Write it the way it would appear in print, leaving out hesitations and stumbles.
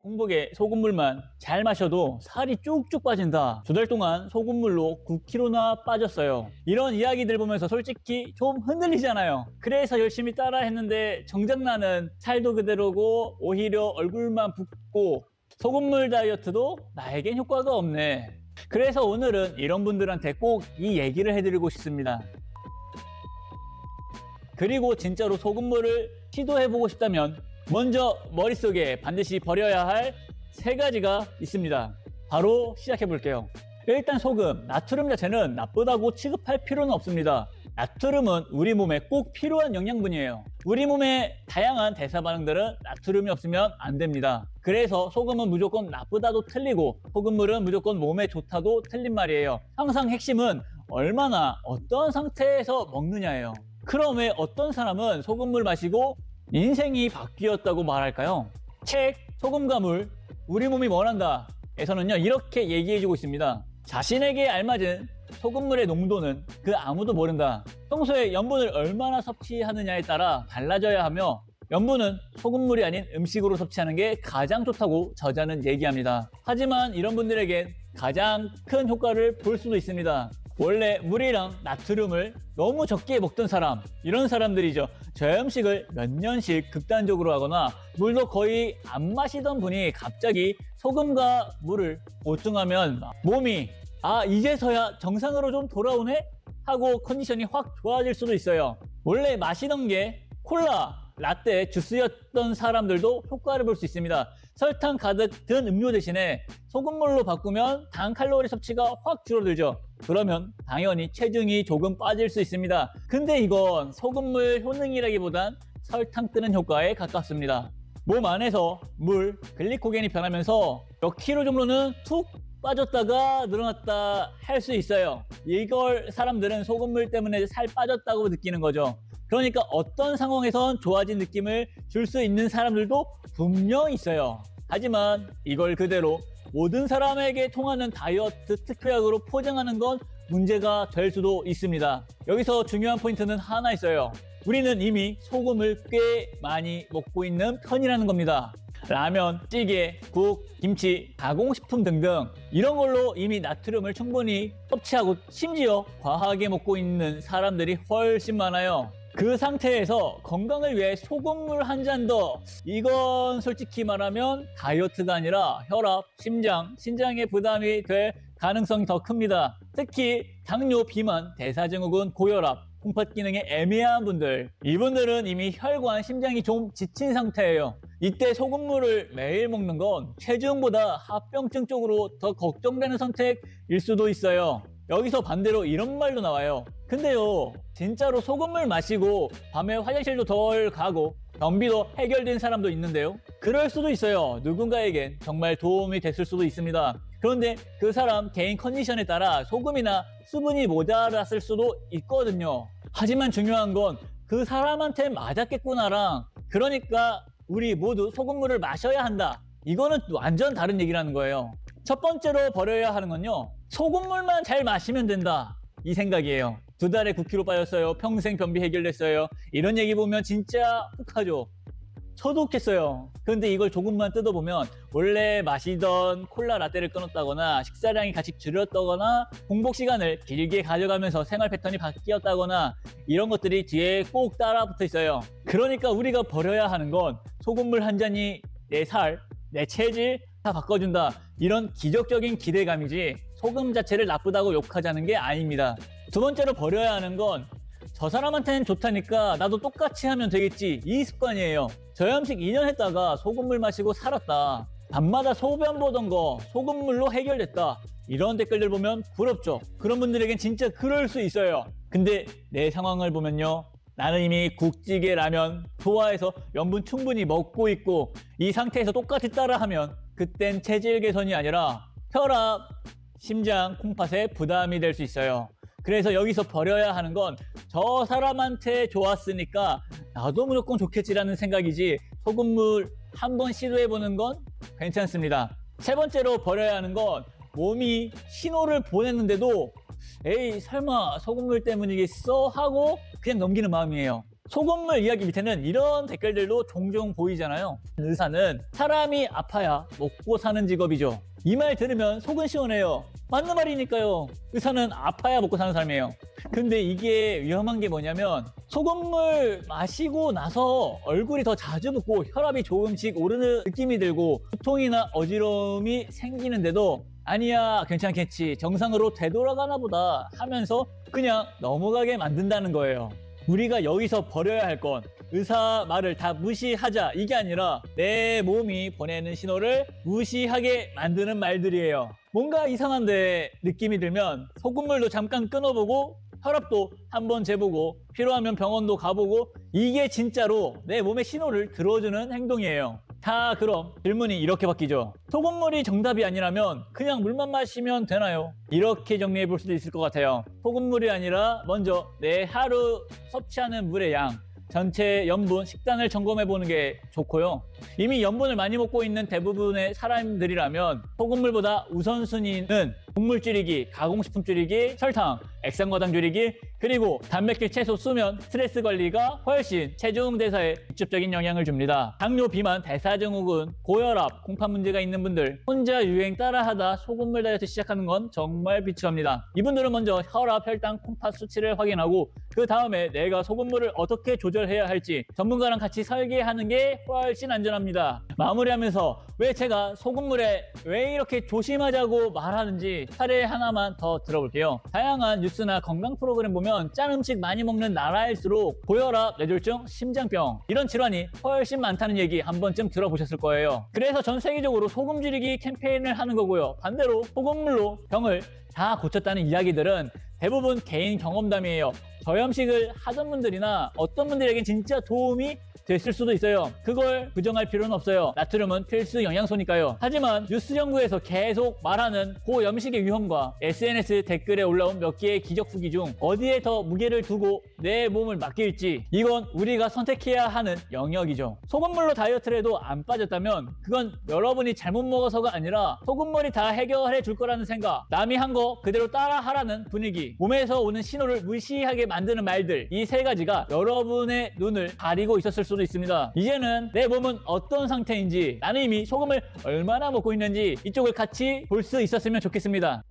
공복에 소금물만 잘 마셔도 살이 쭉쭉 빠진다. 2달 동안 소금물로 9kg나 빠졌어요. 이런 이야기들 보면서 솔직히 좀 흔들리잖아요. 그래서 열심히 따라 했는데 정작 나는 살도 그대로고 오히려 얼굴만 붓고 소금물 다이어트도 나에겐 효과가 없네. 그래서 오늘은 이런 분들한테 꼭 이 얘기를 해드리고 싶습니다. 그리고 진짜로 소금물을 시도해보고 싶다면 먼저 머릿속에 반드시 버려야 할 3가지가 있습니다. 바로 시작해볼게요. 일단 소금, 나트륨 자체는 나쁘다고 취급할 필요는 없습니다. 나트륨은 우리 몸에 꼭 필요한 영양분이에요. 우리 몸의 다양한 대사 반응들은 나트륨이 없으면 안 됩니다. 그래서 소금은 무조건 나쁘다도 틀리고 소금물은 무조건 몸에 좋다도 틀린 말이에요. 항상 핵심은 얼마나 어떤 상태에서 먹느냐예요. 그럼 왜 어떤 사람은 소금물 마시고 인생이 바뀌었다고 말할까요? 책 소금과 물, 우리 몸이 뭘 한다 에서는요 이렇게 얘기해주고 있습니다. 자신에게 알맞은 소금물의 농도는 그 아무도 모른다. 평소에 염분을 얼마나 섭취하느냐에 따라 달라져야 하며 염분은 소금물이 아닌 음식으로 섭취하는 게 가장 좋다고 저자는 얘기합니다. 하지만 이런 분들에겐 가장 큰 효과를 볼 수도 있습니다. 원래 물이랑 나트륨을 너무 적게 먹던 사람, 이런 사람들이죠. 저염식을 몇 년씩 극단적으로 하거나 물도 거의 안 마시던 분이 갑자기 소금과 물을 보충하면 몸이 이제서야 정상으로 좀 돌아오네? 하고 컨디션이 확 좋아질 수도 있어요. 원래 마시던 게 콜라, 라떼, 주스였던 사람들도 효과를 볼 수 있습니다. 설탕 가득 든 음료 대신에 소금물로 바꾸면 당 칼로리 섭취가 확 줄어들죠. 그러면 당연히 체중이 조금 빠질 수 있습니다. 근데 이건 소금물 효능이라기보단 설탕 끄는 효과에 가깝습니다. 몸 안에서 물, 글리코겐이 변하면서 몇 킬로 정도는 툭 빠졌다가 늘어났다 할 수 있어요. 이걸 사람들은 소금물 때문에 살 빠졌다고 느끼는 거죠. 그러니까 어떤 상황에선 좋아진 느낌을 줄 수 있는 사람들도 분명 있어요. 하지만 이걸 그대로 모든 사람에게 통하는 다이어트 특효약으로 포장하는 건 문제가 될 수도 있습니다. 여기서 중요한 포인트는 하나 있어요. 우리는 이미 소금을 꽤 많이 먹고 있는 편이라는 겁니다. 라면, 찌개, 국, 김치, 가공식품 등등 이런 걸로 이미 나트륨을 충분히 섭취하고 심지어 과하게 먹고 있는 사람들이 훨씬 많아요. 그 상태에서 건강을 위해 소금물 한 잔 더, 이건 솔직히 말하면 다이어트가 아니라 혈압, 심장, 신장에 부담이 될 가능성이 더 큽니다. 특히 당뇨, 비만, 대사증후군, 고혈압, 콩팥 기능이 애매한 분들, 이분들은 이미 혈관, 심장이 좀 지친 상태예요. 이때 소금물을 매일 먹는 건 체중보다 합병증 쪽으로 더 걱정되는 선택일 수도 있어요. 여기서 반대로 이런 말도 나와요. 근데요, 진짜로 소금물 마시고 밤에 화장실도 덜 가고 변비도 해결된 사람도 있는데요. 그럴 수도 있어요. 누군가에겐 정말 도움이 됐을 수도 있습니다. 그런데 그 사람 개인 컨디션에 따라 소금이나 수분이 모자랐을 수도 있거든요. 하지만 중요한 건 그 사람한테 맞았겠구나랑, 그러니까 우리 모두 소금물을 마셔야 한다, 이거는 완전 다른 얘기라는 거예요. 첫 번째로 버려야 하는 건요, 소금물만 잘 마시면 된다, 이 생각이에요. 2달에 9kg 빠졌어요. 평생 변비 해결됐어요. 이런 얘기 보면 진짜 욱하죠. 저도 욱했어요. 그런데 이걸 조금만 뜯어보면 원래 마시던 콜라 라떼를 끊었다거나 식사량이 같이 줄였다거나 공복 시간을 길게 가져가면서 생활 패턴이 바뀌었다거나 이런 것들이 뒤에 꼭 따라 붙어 있어요. 그러니까 우리가 버려야 하는 건 소금물 한 잔이 내 살, 내 체질 다 바꿔준다, 이런 기적적인 기대감이지 소금 자체를 나쁘다고 욕하자는 게 아닙니다. 두 번째로 버려야 하는 건 저 사람한테는 좋다니까 나도 똑같이 하면 되겠지, 이 습관이에요. 저염식 2년 했다가 소금물 마시고 살았다, 밤마다 소변 보던 거 소금물로 해결됐다, 이런 댓글들 보면 부럽죠. 그런 분들에겐 진짜 그럴 수 있어요. 근데 내 상황을 보면요, 나는 이미 국찌개, 라면 좋아해서 염분 충분히 먹고 있고 이 상태에서 똑같이 따라하면 그땐 체질 개선이 아니라 혈압, 심장, 콩팥에 부담이 될 수 있어요. 그래서 여기서 버려야 하는 건 저 사람한테 좋았으니까 나도 무조건 좋겠지라는 생각이지, 소금물 한번 시도해보는 건 괜찮습니다. 세 번째로 버려야 하는 건 몸이 신호를 보냈는데도 에이 설마 소금물 때문이겠어 하고 그냥 넘기는 마음이에요. 소금물 이야기 밑에는 이런 댓글들도 종종 보이잖아요. 의사는 사람이 아파야 먹고 사는 직업이죠. 이 말 들으면 속은 시원해요. 맞는 말이니까요. 의사는 아파야 먹고 사는 사람이에요. 근데 이게 위험한 게 뭐냐면 소금물 마시고 나서 얼굴이 더 자주 붓고 혈압이 조금씩 오르는 느낌이 들고 두통이나 어지러움이 생기는데도 아니야 괜찮겠지 정상으로 되돌아가나 보다 하면서 그냥 넘어가게 만든다는 거예요. 우리가 여기서 버려야 할 건 의사 말을 다 무시하자 이게 아니라 내 몸이 보내는 신호를 무시하게 만드는 말들이에요. 뭔가 이상한데 느낌이 들면 소금물도 잠깐 끊어보고 혈압도 한번 재보고 필요하면 병원도 가보고 이게 진짜로 내 몸의 신호를 들어주는 행동이에요. 자, 그럼 질문이 이렇게 바뀌죠. 소금물이 정답이 아니라면 그냥 물만 마시면 되나요? 이렇게 정리해 볼 수도 있을 것 같아요. 소금물이 아니라 먼저 내 하루 섭취하는 물의 양, 전체 염분, 식단을 점검해 보는 게 좋고요. 이미 염분을 많이 먹고 있는 대부분의 사람들이라면 소금물보다 우선순위는 곡물 줄이기, 가공식품 줄이기, 설탕, 액상과당 줄이기, 그리고 단백질 채소 수면, 스트레스 관리가 훨씬 체중 대사에 직접적인 영향을 줍니다. 당뇨, 비만, 대사증후군, 고혈압, 공파 문제가 있는 분들 혼자 유행 따라하다 소금물 다이어트 시작하는 건 정말 비추합니다. 이분들은 먼저 혈압, 혈당, 콩팥 수치를 확인하고 그 다음에 내가 소금물을 어떻게 조절해야 할지 전문가랑 같이 설계하는 게 훨씬 안전합니다. 마무리하면서 왜 제가 소금물에 왜 이렇게 조심하자고 말하는지 사례 하나만 더 들어볼게요. 다양한 뉴스나 건강 프로그램 보면 짠 음식 많이 먹는 나라일수록 고혈압, 뇌졸중, 심장병 이런 질환이 훨씬 많다는 얘기 한 번쯤 들어보셨을 거예요. 그래서 전 세계적으로 소금 줄이기 캠페인을 하는 거고요. 반대로 소금물로 병을 다 고쳤다는 이야기들은 대부분 개인 경험담이에요. 저염식을 하던 분들이나 어떤 분들에겐 진짜 도움이 됐을 수도 있어요. 그걸 부정할 필요는 없어요. 나트륨은 필수 영양소니까요. 하지만 뉴스 연구에서 계속 말하는 고염식의 위험과 SNS 댓글에 올라온 몇 개의 기적 후기 중 어디에 더 무게를 두고 내 몸을 맡길지 이건 우리가 선택해야 하는 영역이죠. 소금물로 다이어트를 해도 안 빠졌다면 그건 여러분이 잘못 먹어서가 아니라 소금물이 다 해결해 줄 거라는 생각, 남이 한 거 그대로 따라 하라는 분위기, 몸에서 오는 신호를 무시하게 만드는 말들, 이 세 가지가 여러분의 눈을 가리고 있었을 수도 있습니다. 이제는 내 몸은 어떤 상태인지, 나는 이미 소금을 얼마나 먹고 있는지 이쪽을 같이 볼 수 있었으면 좋겠습니다.